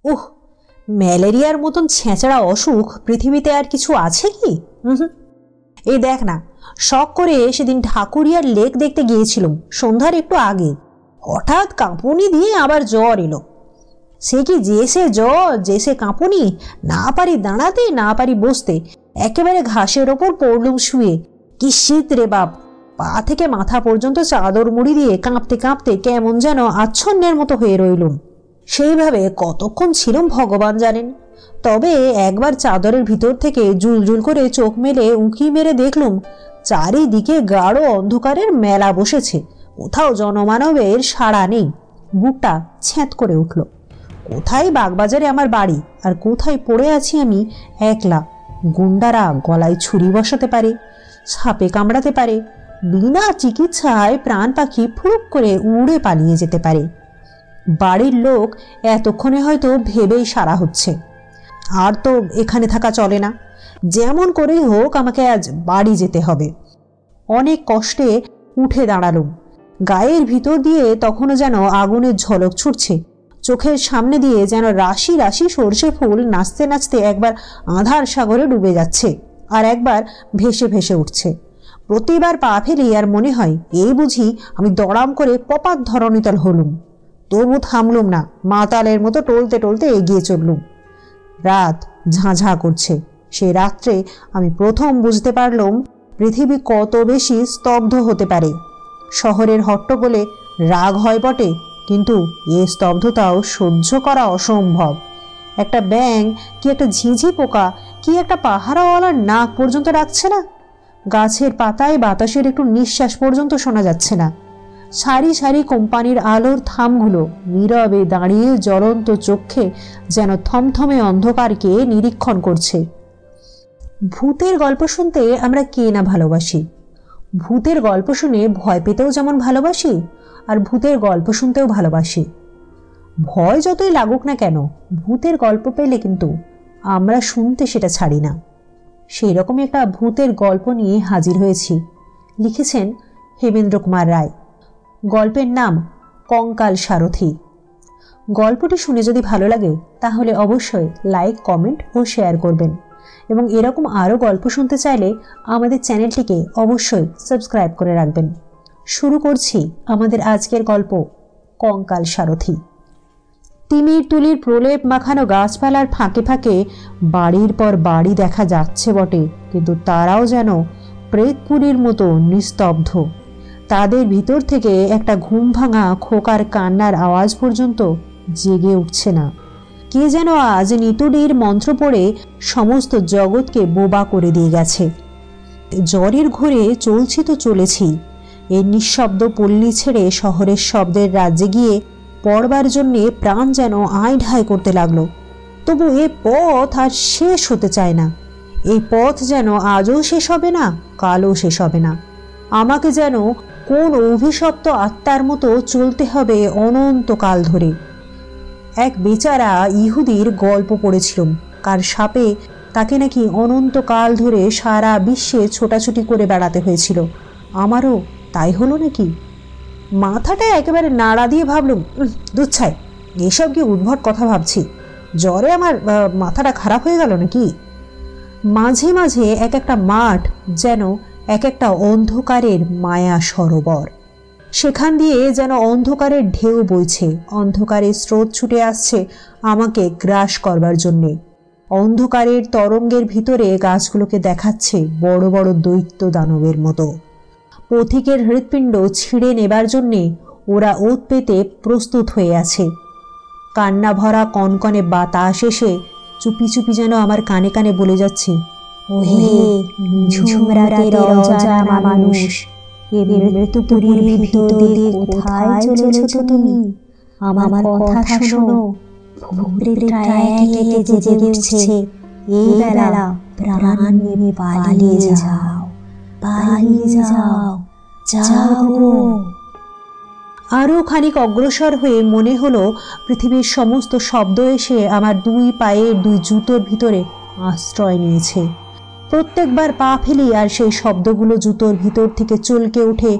উহ, ম্যালেরিয়ার মতন ছেঁচড়া অসুখ পৃথিবীতে আর কিছু আছে কি? এই দেখ না, শখ করে সেদিন ঠাকুরিয়ার লেক দেখতে গিয়েছিলাম সন্ধ্যার একটু আগে। হঠাৎ কাঁপুনি দিয়ে আবার জ্বর এলো। সে কি যে জ্বর, যে কাঁপুনি! না পারি দাঁড়াতে, না পারি বসতে, একেবারে ঘাসের ওপর পড়লুম শুয়ে। কি শীত রে বাপ! পা থেকে মাথা পর্যন্ত চাদর মুড়ি দিয়ে কাঁপতে কাঁপতে কেমন যেন আচ্ছন্নের মতো হয়ে রইলুম। সেইভাবে কতক্ষণ ছিলাম ভগবান জানেন। তবে একবার চাদরের ভিতর থেকে জুলজুল করে চোখ মেলে উঁকি মেরে দেখলুম চারিদিকে গাঢ় অন্ধকারের মেলা বসেছে। কোথাও জনমানবের সাড়া নেই। বুকটা ছ্যাঁত করে উঠল। কোথায় বাগবাজারে আমার বাড়ি, আর কোথায় পড়ে আছি আমি একলা। গুন্ডারা গলায় ছুরি বসাতে পারে, সাপে কামড়াতে পারে, বিনা চিকিৎসায় প্রাণ পাখি ফুরুক করে উড়ে পালিয়ে যেতে পারে। বাড়ির লোক এতক্ষণে হয়তো ভেবেই সারা হচ্ছে, আর তো এখানে থাকা চলে না, যেমন করেই হোক আমাকে আজ বাড়ি যেতে হবে। অনেক কষ্টে উঠে দাঁড়ালুম। গায়ের ভিতর দিয়ে তখনও যেন আগুনের ঝলক ছুটছে। চোখের সামনে দিয়ে যেন রাশি রাশি সর্ষে ফুল নাচতে নাচতে একবার আঁধার সাগরে ডুবে যাচ্ছে, আর একবার ভেসে ভেসে উঠছে। প্রতিবার পা ফেলি আর মনে হয় এই বুঝি আমি দড়াম করে পপাত ধরণীতল হলুম। তবু থামলুম না, মাতালের মতো টলতে টলতে এগিয়ে চললুম। রাত ঝাঁঝা করছে। সে রাত্রে আমি প্রথম বুঝতে পারলাম পৃথিবী কত বেশি স্তব্ধ হতে পারে। শহরের হট্টগোলে রাগ হয় বটে, কিন্তু এ স্তব্ধতাও সহ্য করা অসম্ভব। একটা ব্যাঙ কি একটা ঝিঝি পোকা কি একটা পাহারাওয়ালার নাক পর্যন্ত রাখছে না। গাছের পাতায় বাতাসের একটু নিঃশ্বাস পর্যন্ত শোনা যাচ্ছে না। সারি সারি কোম্পানির আলোর থামগুলো নীরবে দাঁড়িয়ে জ্বলন্ত চোখে যেন থমথমে অন্ধকারকে নিরীক্ষণ করছে। ভূতের গল্প শুনতে আমরা কে না ভালোবাসি। ভূতের গল্প শুনে ভয় পেতেও যেমন ভালোবাসি, আর ভূতের গল্প শুনতেও ভালোবাসি। ভয় যতই লাগুক না কেন, ভূতের গল্প পেলে কিন্তু আমরা শুনতে সেটা ছাড়ি না। সেই রকমই একটা ভূতের গল্প নিয়ে হাজির হয়েছি। লিখেছেন হেমেন্দ্র কুমার রায়। গল্পের নাম কঙ্কাল সারথি। গল্পটি শুনে যদি ভালো লাগে তাহলে অবশ্যই লাইক, কমেন্ট ও শেয়ার করবেন, এবং এরকম আরও গল্প শুনতে চাইলে আমাদের চ্যানেলটিকে অবশ্যই সাবস্ক্রাইব করে রাখবেন। শুরু করছি আমাদের আজকের গল্প কঙ্কাল সারথি। তিমির তুলির প্রলেপ মাখানো গাছপালার ফাঁকে ফাঁকে বাড়ির পর বাড়ি দেখা যাচ্ছে বটে, কিন্তু তারাও যেন প্রেতপুরীর মতো নিস্তব্ধ। তাদের ভিতর থেকে একটা ঘুম ভাঙা খোকার কান্নার আওয়াজ পর্যন্ত জেগে উঠছে না। কে যেন আজ নিতুড়ির মন্ত্র পড়ে সমস্ত জগৎকে বোবা করে দিয়ে গেছে। জ্বরের ঘোরে চলছি তো চলেছি। এই নিঃশব্দ পল্লী ছেড়ে শহরের শব্দের রাজ্যে গিয়ে পড়বার জন্যে প্রাণ যেন আয় ঢাই করতে লাগলো। তবু এ পথ আর শেষ হতে চায় না। এই পথ যেন আজও শেষ হবে না, কালও শেষ হবে না। আমাকে যেন কোন অভিশপ্ত আত্মার মতো চলতে হবে অনন্তকাল ধরে। এক বেচারা ইহুদির গল্প পড়েছিলাম, কার সাপে তাকে নাকি অনন্তকাল ধরে সারা বিশ্বে ছোটাছুটি করে বেড়াতে হয়েছিল। আমারও তাই হলো নাকি? মাথাটা একেবারে নাড়া দিয়ে ভাবলুম, দুচ্ছাই, এসব কি উদ্ভট কথা ভাবছি? জ্বরে আমার মাথাটা খারাপ হয়ে গেল নাকি? মাঝে মাঝে এক একটা মাঠ যেন এক একটা অন্ধকারের মায়া সরোবর। সেখান দিয়ে যেন অন্ধকারের ঢেউ বইছে, অন্ধকারের স্রোত ছুটে আসছে আমাকে গ্রাস করবার জন্যে। অন্ধকারের তরঙ্গের ভিতরে গাছগুলোকে দেখাচ্ছে বড় বড় দৈত্য দানবের মতো। পথিকের হৃৎপিণ্ড ছিঁড়ে নেবার জন্যে ওরা ওত পেতে প্রস্তুত হয়ে আছে। কান্না ভরা কনকনে বাতাস এসে চুপি চুপি যেন আমার কানে কানে বলে যাচ্ছে, ওহে নিঝুম রাতের অজানা মানুষ, এ মৃত্যুপুরীর ভিতর দিয়ে কোথায় চলেছ তুমি? আমার কথা শোনো, ভূতেরা একে একে জেগে উঠছে। এই বেলা প্রাণ নিয়ে পালিয়ে যাও, পালিয়ে যাও, যাও। আরও খানিক অগ্রসর হয়ে মনে হলো পৃথিবীর সমস্ত শব্দ এসে আমার দুই পায়ের দুই জুতোর ভিতরে আশ্রয় নিয়েছে। প্রত্যেকবার পা ফেলি আর সেই শব্দগুলো জুতোর ভিতর থেকে চলকে উঠে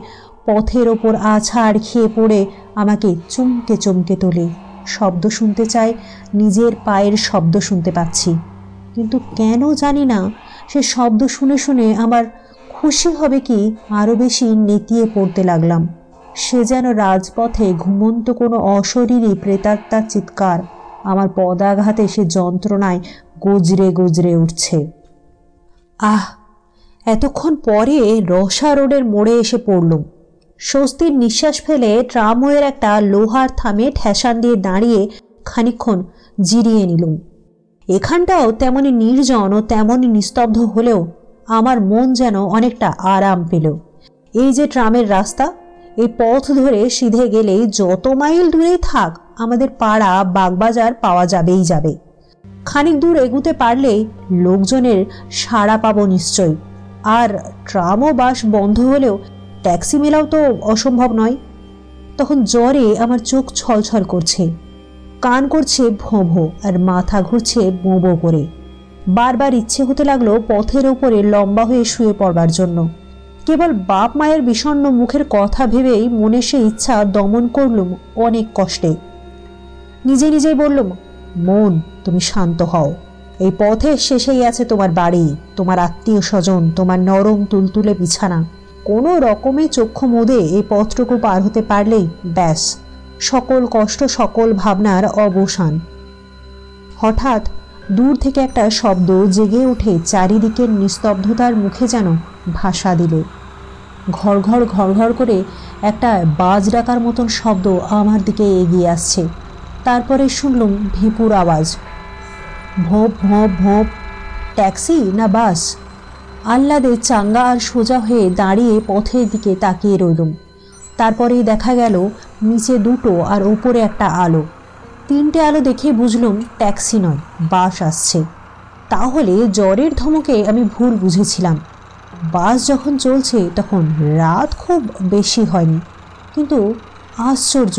পথের ওপর আছাড় খেয়ে পড়ে আমাকে চমকে চমকে তোলে। শব্দ শুনতে চাই, নিজের পায়ের শব্দ শুনতে পাচ্ছি, কিন্তু কেন জানি না সে শব্দ শুনে শুনে আমার খুশি হবে কি আরও বেশি নেতিয়ে পড়তে লাগলাম। সে যেন রাজপথে ঘুমন্ত কোনো অশরীরী প্রেতাত্মার চিৎকার। আমার পদাঘাতে সে যন্ত্রণায় গজরে গজরে উঠছে। আহ, এতক্ষণ পরে রসা রোডের মোড়ে এসে পড়লুম। স্বস্তির নিঃশ্বাস ফেলে ট্রামওয়ের একটা লোহার থামে ঠেসান দিয়ে দাঁড়িয়ে খানিকক্ষণ জিরিয়ে নিলুম। এখানটাও তেমনই নির্জন ও তেমনই নিস্তব্ধ হলেও আমার মন যেন অনেকটা আরাম পেল। এই যে ট্রামের রাস্তা, এই পথ ধরে সিধে গেলেই যত মাইল দূরেই থাক আমাদের পাড়া বাগবাজার পাওয়া যাবেই যাবে। খানিক দূর এগুতে পারলেই লোকজনের সাড়া পাবো নিশ্চয়। আর ট্রাম ও বাস বন্ধ হলেও ট্যাক্সি মেলাও তো অসম্ভব নয়। তখন জ্বরে আমার চোখ ছলছল করছে, কান করছে ভোঁ ভোঁ, আর মাথা ঘুরছে বোঁ বোঁ করে। বারবার ইচ্ছে হতে লাগলো পথের ওপরে লম্বা হয়ে শুয়ে পড়বার জন্য। কেবল বাপ মায়ের বিষণ্ণ মুখের কথা ভেবেই মনে সে ইচ্ছা দমন করলুম অনেক কষ্টে। নিজে নিজেই বললুম, মন, তুমি শান্ত হও। এই পথের শেষেই আছে তোমার বাড়ি, তোমার আত্মীয় স্বজন, তোমার নরম তুলতুলে বিছানা। কোনো রকমে চক্ষু মুদে এই পথটুকু পার হতে পারলেই ব্যাস, সকল কষ্ট, সকল ভাবনার অবসান। হঠাৎ দূর থেকে একটা শব্দ জেগে উঠে চারিদিকের নিস্তব্ধতার মুখে যেন ভাষা দিল। ঘর ঘর ঘর ঘর করে একটা বাজ ডাকার মতন শব্দ আমার দিকে এগিয়ে আসছে। তারপরে শুনলুম ভিপুর আওয়াজ, ভোঁপ ভোঁপ ভোঁপ। ট্যাক্সি না বাস? আহ্লাদে চাঙ্গা আর সোজা হয়ে দাঁড়িয়ে পথের দিকে তাকিয়ে রইলুম। তারপরেই দেখা গেল নিচে দুটো আর উপরে একটা আলো। তিনটে আলো দেখে বুঝলুম ট্যাক্সি নয়, বাস আসছে। তাহলে জ্বরের ধমকে আমি ভুল বুঝেছিলাম। বাস যখন চলছে তখন রাত খুব বেশি হয়নি, কিন্তু আশ্চর্য,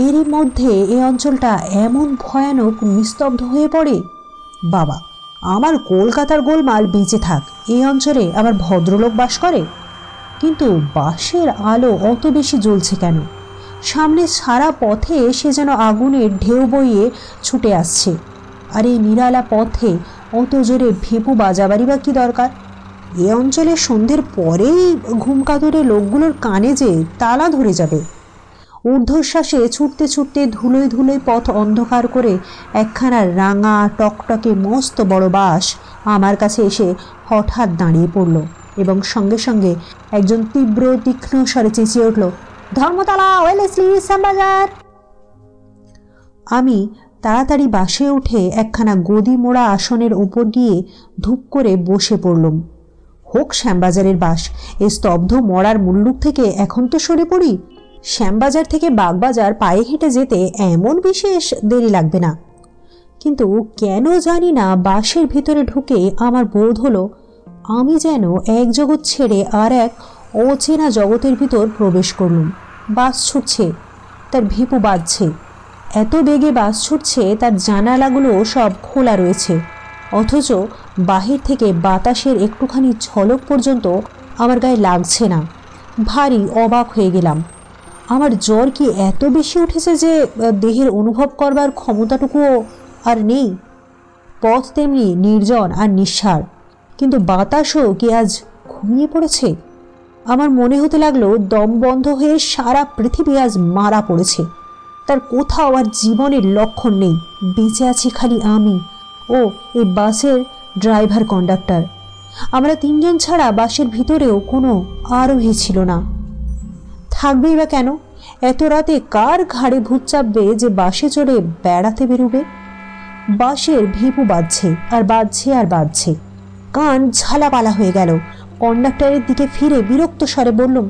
এরই মধ্যে এই অঞ্চলটা এমন ভয়ানক নিস্তব্ধ হয়ে পড়ে। বাবা, আমার কলকাতার গোলমাল বেঁচে থাক, এই অঞ্চলে আমার ভদ্রলোক বাস করে। কিন্তু বাসের আলো অত বেশি জ্বলছে কেন? সামনে সারা পথে সে যেন আগুনের ঢেউ বইয়ে ছুটে আসছে। আর এই নিরালা পথে অত জোরে ভেপু বাজাবারই বা কী দরকার? এ অঞ্চলে সন্ধ্যের পরেই ঘুমকাতরে লোকগুলোর কানে যে তালা ধরে যাবে। ঊর্ধ্বশ্বাসে ছুটতে ছুটতে ধুলোয় ধুলোয় পথ অন্ধকার করে একখানা রাঙা টকটকে মস্ত বড় বাস আমার কাছে এসে হঠাৎ দাঁড়িয়ে পড়ল, এবং সঙ্গে সঙ্গে একজন তীব্র তীক্ষ্ণ স্বরে চেঁচিয়ে উঠল, ধর্মতলা, ওয়েলেসলি, শ্যামবাজার। আমি তাড়াতাড়ি বাসে উঠে একখানা গদি মোড়া আসনের ওপর গিয়ে ধূপ করে বসে পড়লুম। হোক শ্যামবাজারের বাস, এই স্তব্ধ মরার মুল্লুক থেকে এখন তো সরে পড়ি। শ্যামবাজার থেকে বাগবাজার পায়ে হেঁটে যেতে এমন বিশেষ দেরি লাগবে না। কিন্তু কেন জানি না বাসের ভিতরে ঢুকে আমার বোধ হলো আমি যেন এক জগৎ ছেড়ে আর এক অচেনা জগতের ভিতর প্রবেশ করলুম। বাস ছুটছে, তার ভিপু বাজছে, এত বেগে বাস ছুটছে তার জানালাগুলো সব খোলা রয়েছে, অথচ বাহির থেকে বাতাসের একটুখানি ঝলক পর্যন্ত আমার গায়ে লাগছে না। ভারী অবাক হয়ে গেলাম। আমার জ্বর কি এত বেশি উঠেছে যে দেহের অনুভব করবার ক্ষমতাটুকুও আর নেই? পথ তেমনি নির্জন আর নিঃসার, কিন্তু বাতাসও কি আজ ঘুমিয়ে পড়েছে? আমার মনে হতে লাগলো দম বন্ধ হয়ে সারা পৃথিবী আজ মারা পড়েছে। তার কোথাও আর জীবনের লক্ষণ নেই। বেঁচে আছি খালি আমি ও এই বাসের ড্রাইভার কন্ডাক্টর। আমরা তিনজন ছাড়া বাসের ভিতরেও কোনো আরোহী ছিল না। থাকবেই বা কেন? এত রাতে কার ঘাড়ে ভূত চাপবে যে বাসে চড়ে বেড়াতে বেরোবে? বাসের ভিপু বাজছে আর বাজছে আর বাজছে, কান ঝালাপালা হয়ে গেল। কন্ডাক্টরের দিকে ফিরে বিরক্ত স্বরে বললুম,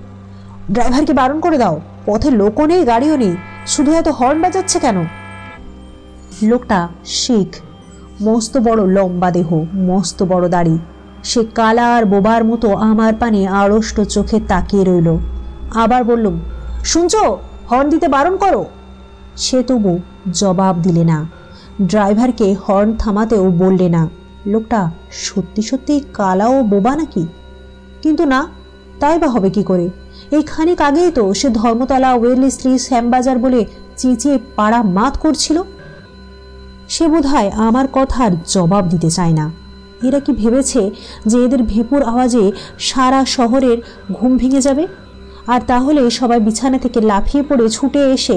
ড্রাইভারকে বারণ করে দাও, পথে লোকও নেই, গাড়িও নেই, শুধু এত হর্ন বাজাচ্ছে কেন? লোকটা শিখ, মস্ত বড় লম্বা দেহ, মস্ত বড় দাড়ি। সে কালা আর বোবার মতো আমার পানে আড়ষ্ট চোখে তাকিয়ে রইল। আবার বললুম, শুনছো, হর্ন দিতে বারণ করো। সে তবু জবাব দিলে না, ড্রাইভারকে হর্ন থামাতেও বললে না। লোকটা সত্যি সত্যি কালা ও বোবা নাকি? কিন্তু না, তাই বা হবে কি করে? এই খানিক আগেই তো সে ধর্মতলা, ওয়েলেসলি, শ্যামবাজার বলে চেঁচিয়ে পাড়া মাত করছিল। সে বোধহয় আমার কথার জবাব দিতে চায় না। এরা কি ভেবেছে যে এদের ভেপুর আওয়াজে সারা শহরের ঘুম ভেঙে যাবে, আর তাহলে সবাই বিছানা থেকে লাফিয়ে পড়ে ছুটে এসে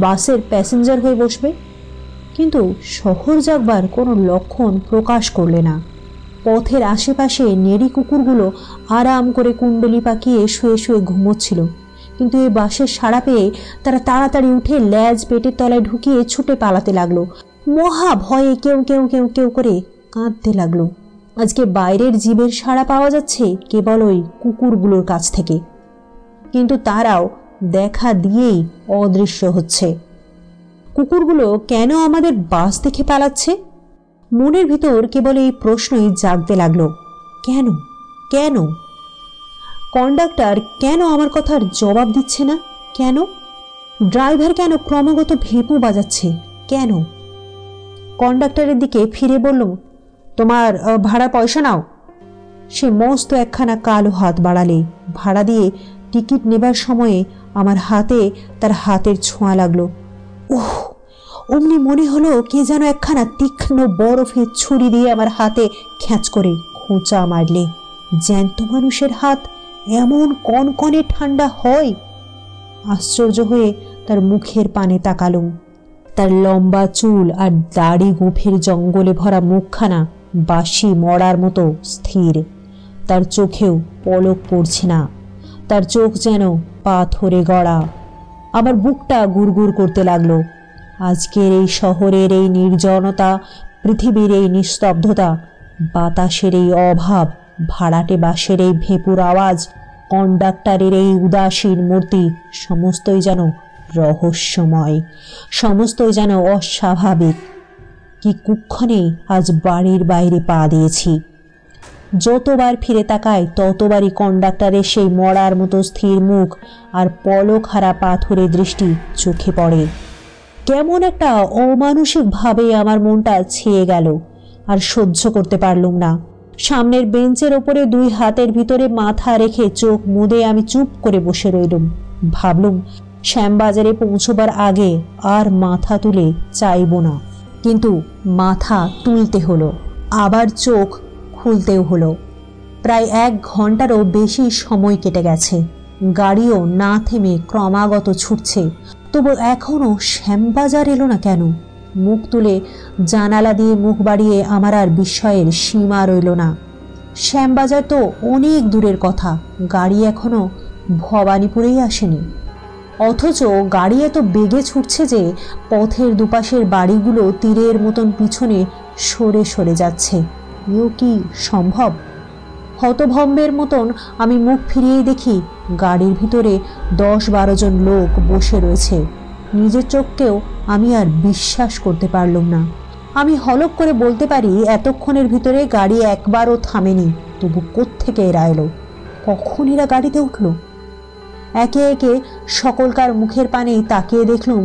বাসের প্যাসেঞ্জার হয়ে বসবে? কিন্তু শহর জাগবার কোনো লক্ষণ প্রকাশ করলে না। পথের আশেপাশে নেড়ি কুকুরগুলো আরাম করে কুণ্ডলি পাকিয়ে শুয়ে শুয়ে ঘুমোচ্ছিল, কিন্তু এই বাসের সাড়া পেয়ে তারা তাড়াতাড়ি উঠে ল্যাজ পেটের তলায় ঢুকিয়ে ছুটে পালাতে লাগলো। মহা ভয়ে কেউ কেউ কেউ কেউ করে কাঁদতে লাগলো। আজকে বাইরের জীবের সাড়া পাওয়া যাচ্ছে কেবল ওই কুকুরগুলোর কাছ থেকে, কিন্তু তারাও দেখা দিয়েই অদৃশ্য হচ্ছে। কুকুরগুলো কেন আমাদের বাস দেখে পালাচ্ছে? মনের ভিতর কেবল এই প্রশ্নই জাগতে লাগলো। কেন কেন? কন্ডাক্টর কেন আমার কথার জবাব দিচ্ছে না? কেন? ড্রাইভার কেন ক্রমাগত ভেপু বাজাচ্ছে? কেন? কন্ডাক্টরের দিকে ফিরে বলল, তোমার ভাড়া পয়সা নাও। সে মস্ত একখানা কালো হাত বাড়ালে। ভাড়া দিয়ে টিকিট নেবার সময়ে আমার হাতে তার হাতের ছোঁয়া লাগলো। ওহ, অমনি মনে হলো কে যেন একখানা তীক্ষ্ণ বরফের ছুরি দিয়ে আমার হাতে খ্যাঁচ করে খোঁচা মারলে। জ্যান্ত মানুষের হাত এমন কনকনে ঠান্ডা হয়? আশ্চর্য হয়ে তার মুখের পানে তাকালুম। তার লম্বা চুল আর দাড়ি গোঁফের জঙ্গলে ভরা মুখখানা বাসি মরার মতো স্থির। তার চোখেও পলক পড়ছে না। তার চোখ যেন পাথরে গড়া। আমার বুকটা গুড়গুড় করতে লাগলো। আজকের এই শহরের এই নির্জনতা, পৃথিবীর এই নিস্তব্ধতা, বাতাসের এই অভাব, ভাড়াটে বাসের এই ভেপুর আওয়াজ, কন্ডাক্টরের এই উদাসীন মূর্তি, সমস্তই যেন রহস্যময়, সমস্তই যেন অস্বাভাবিক। কি কুক্ষণে আজ বাড়ির বাইরে পা দিয়েছি। যতবার ফিরে তাকাই ততবারই কন্ডাক্টরের সেই মরার মতো স্থির মুখ আর পলক হারা পাথরে দৃষ্টি চোখে পড়ে। কেমন একটা অমানসিকভাবে আমার মনটা ছেয়ে গেল। আর সহ্য করতে পারলুম না। সামনের বেঞ্চের ওপরে দুই হাতের ভিতরে মাথা রেখে চোখ মুদে আমি চুপ করে বসে রইলুম। ভাবলুম শ্যামবাজারে পৌঁছবার আগে আর মাথা তুলে চাইব না, কিন্তু মাথা তুলতে হলো, আবার চোখ খুলতেও হলো। প্রায় 1 ঘন্টারও বেশি সময় কেটে গেছে। গাড়িও না থেমে ক্রমাগত ছুটছে, তবু এখনও শ্যামবাজার এলো না কেন? মুখ তুলে জানালা দিয়ে মুখ বাড়িয়ে আমার আর বিস্ময়ের সীমা রইল না। শ্যামবাজার তো অনেক দূরের কথা, গাড়ি এখনো ভবানীপুরেই আসেনি। অথচ গাড়ি এত বেগে ছুটছে যে পথের দুপাশের বাড়িগুলো তীরের মতন পিছনে সরে সরে যাচ্ছে। এও কি সম্ভব? হতভম্বের মতন আমি মুখ ফিরিয়ে দেখি গাড়ির ভিতরে 10-12 জন লোক বসে রয়েছে। নিজের চোখকেও আমি আর বিশ্বাস করতে পারলাম না। আমি হলপ করে বলতে পারি এতক্ষণের ভিতরে গাড়ি একবারও থামেনি, তবু কোত্থেকে এরা এলো? কখন এরা গাড়িতে উঠল? একে একে সকলকার মুখের পানেই তাকিয়ে দেখলুম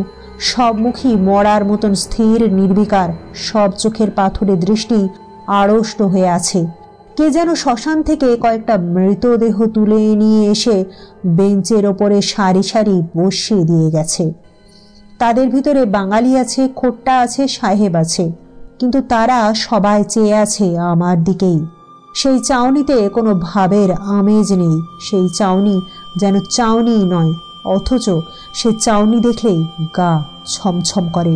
সব মুখই মরার মতন স্থির নির্বিকার, সব চোখের পাথরে দৃষ্টি আড়ষ্ট হয়ে আছে। কে যেন শ্মশান থেকে কয়েকটা মৃতদেহ তুলে নিয়ে এসে বেঞ্চের ওপরে সারি সারি বসিয়ে দিয়ে গেছে। তাদের ভিতরে বাঙালি আছে, খোট্টা আছে, সাহেব আছে, কিন্তু তারা সবাই চেয়ে আছে আমার দিকেই। সেই চাউনিতে কোনো ভাবের আমেজ নেই। সেই চাউনি যেন চাউনিই নয়, অথচ সে চাউনি দেখলেই গা ছমছম করে,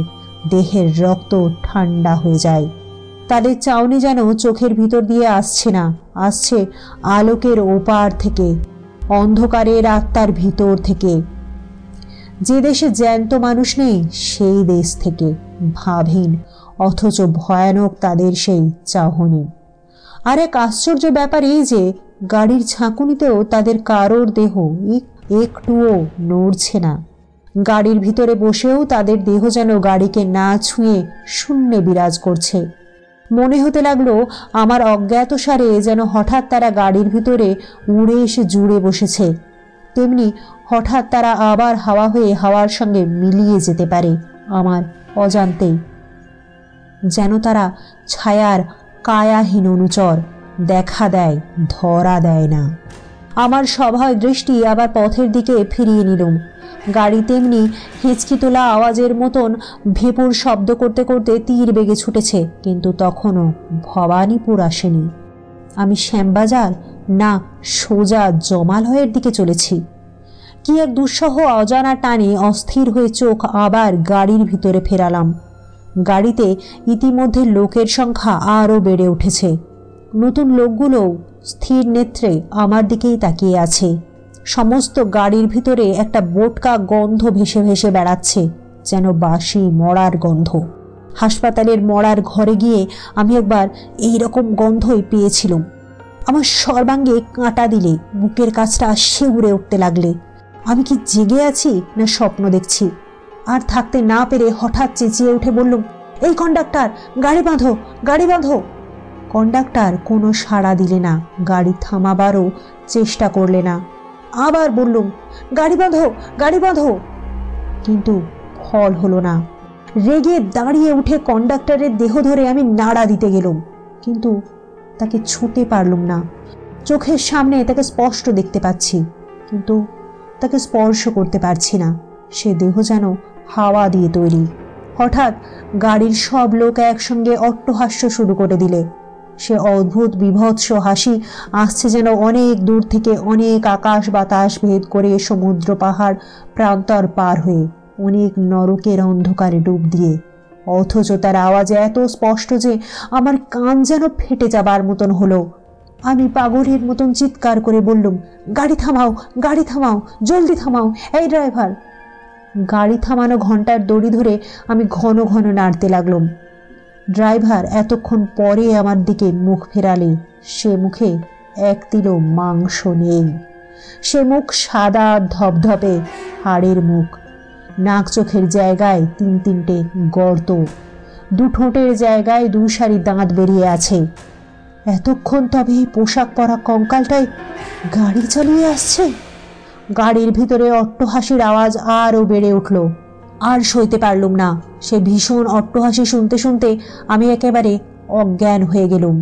দেহের রক্ত ঠান্ডা হয়ে যায়। তাদের চাউনি যেন চোখের ভিতর দিয়ে আসছে না, আসছে আলোকের ওপার থেকে, অন্ধকারের আত্মার ভিতর থেকে। যে দেশে জ্যান্ত মানুষ নেই সেই দেশ থেকে, ভাবহীন অথচ ভয়ানক তাদের সেই চাহনি। আর এক আশ্চর্য ব্যাপার এই যে গাড়ির ঝাঁকুনিতেও তাদের কারোর দেহ একটুও নড়ছে না। গাড়ির ভিতরে বসেও তাদের দেহ যেন গাড়িকে না ছুঁয়ে শূন্যে বিরাজ করছে। মনে হতে লাগলো আমার অজ্ঞাতসারে যেন হঠাৎ তারা গাড়ির ভিতরে উড়ে এসে জুড়ে বসেছে, তেমনি হঠাৎ তারা আবার হাওয়া হয়ে হাওয়ার সঙ্গে মিলিয়ে যেতে পারে আমার অজান্তেই। যেন তারা ছায়ার কায়াহীন অনুচর, দেখা দেয় ধরা দেয় না। আমার স্বাভাবিক দৃষ্টি আবার পথের দিকে ফিরিয়ে নিলাম। গাড়ি তেমনি হেঁচকি তোলা আওয়াজের মতন ভেপুর শব্দ করতে করতে তীর বেগে ছুটেছে, কিন্তু তখনও ভবানীপুর আসেনি। আমি শ্যামবাজার না সোজা জমালয়ের দিকে চলেছি। কি এক দুঃসহ অজানা টানে অস্থির হয়ে চোখ আবার গাড়ির ভিতরে ফেরালাম। গাড়িতে ইতিমধ্যে লোকের সংখ্যা আরও বেড়ে উঠেছে। নতুন লোকগুলোও স্থির নেত্রে আমার দিকেই তাকিয়ে আছে। সমস্ত গাড়ির ভিতরে একটা বোটকা গন্ধ ভেসে ভেসে বেড়াচ্ছে, যেন বাসি মরার গন্ধ। হাসপাতালের মরার ঘরে গিয়ে আমি একবার এই রকম গন্ধই পেয়েছিলাম। আমার সর্বাঙ্গে কাঁটা দিলে বুকের কাছটা শিউরে উঠতে লাগলে। আমি কি জেগে আছি না স্বপ্ন দেখছি? আর থাকতে না পেরে হঠাৎ চেঁচিয়ে উঠে বললুম, এই কন্ডাক্টর, গাড়ি বাঁধো, গাড়ি বাঁধো। কন্ডাক্টর কোনো সাড়া দিলে না, গাড়ি থামাবারও চেষ্টা করলে না। আবার বললুম, গাড়ি বাঁধো, গাড়ি বাঁধো, কিন্তু ফল হলো না। রেগে দাঁড়িয়ে উঠে কন্ডাক্টরের দেহ ধরে আমি নাড়া দিতে গেলাম, কিন্তু তাকে ছুঁতে পারলুম না। চোখের সামনে তাকে স্পষ্ট দেখতে পাচ্ছি, কিন্তু তাকে স্পর্শ করতে পারছি না। সে দেহ যেন হাওয়া দিয়ে তৈরি। হঠাৎ গাড়ির সব লোক একসঙ্গে অট্টহাস্য শুরু করে দিলে। সে অদ্ভুত বিভৎস হাসি আসছে যেন অনেক দূর থেকে, অনেক আকাশ বাতাস ভেদ করে, সমুদ্র পাহাড় প্রান্তর পার হয়ে, অনেক নরকের অন্ধকারে ডুব দিয়ে। অথচ তার আওয়াজ এত স্পষ্ট যে আমার কান যেন ফেটে যাবার মতন হলো। আমি পাগলের মতন চিৎকার করে বললুম, গাড়ি থামাও, গাড়ি থামাও, জলদি থামাও, এই ড্রাইভার। গাড়ি থামানো ঘন্টার দড়ি ধরে আমি ঘন ঘন নাড়তে লাগলাম। ড্রাইভার এতক্ষণ পরে আমার দিকে মুখ ফেরালে। সে মুখে এক তিলও মাংস নেই। সে মুখ সাদা ধপধপে হাড়ের মুখ। নাক চোখের জায়গায় তিন তিনটে গর্ত, দু ঠোঁটের জায়গায় 2 সারি দাঁত বেরিয়ে আছে। এতক্ষণ তবে পোশাক পরা কঙ্কালটাই গাড়ি চালিয়ে আসছে। গাড়ির ভিতরে অট্টহাসির আওয়াজ আরও বেড়ে উঠল। আর সইতে পারলুম না। সে ভীষণ অট্টহাসি শুনতে শুনতে আমি একেবারে অজ্ঞান হয়ে গেলুম।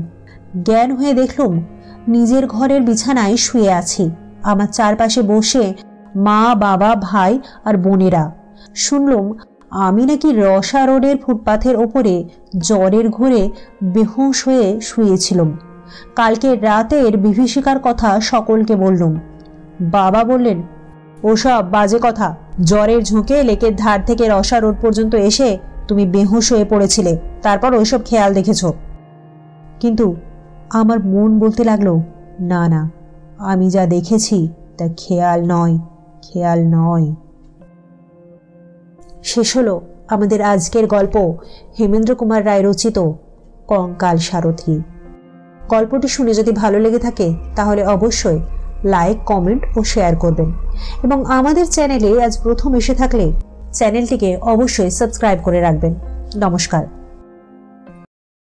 জ্ঞান হয়ে দেখলুম নিজের ঘরের বিছানায় শুয়ে আছি। আমার চারপাশে বসে মা, বাবা, ভাই আর বোনেরা। শুনলুম আমি নাকি রসা রোডের ফুটপাথের ওপরে জ্বরের ঘোরে বেহুশ হয়ে শুয়েছিলাম। কালকে রাতের বিভীষিকার কথা সকলকে বললুম। বাবা বললেন, ওসব বাজে কথা। জ্বরের ঝুঁকে লেকের ধার থেকে রসা রোড পর্যন্ত এসে তুমি বেহুশ হয়ে পড়েছিলে, তারপর ওইসব খেয়াল দেখেছ। কিন্তু আমার মন বলতে লাগলো, না না, আমি যা দেখেছি তা খেয়াল নয়, খেয়াল নয়। শেষ হলো আমাদের আজকের গল্প, হেমেন্দ্র কুমার রায় রচিত কঙ্কাল সারথি। গল্পটি শুনে যদি ভালো লেগে থাকে তাহলে অবশ্যই লাইক, কমেন্ট ও শেয়ার করবেন, এবং আমাদের চ্যানেলে আজ প্রথম এসে থাকলে চ্যানেলটিকে অবশ্যই সাবস্ক্রাইব করে রাখবেন। নমস্কার।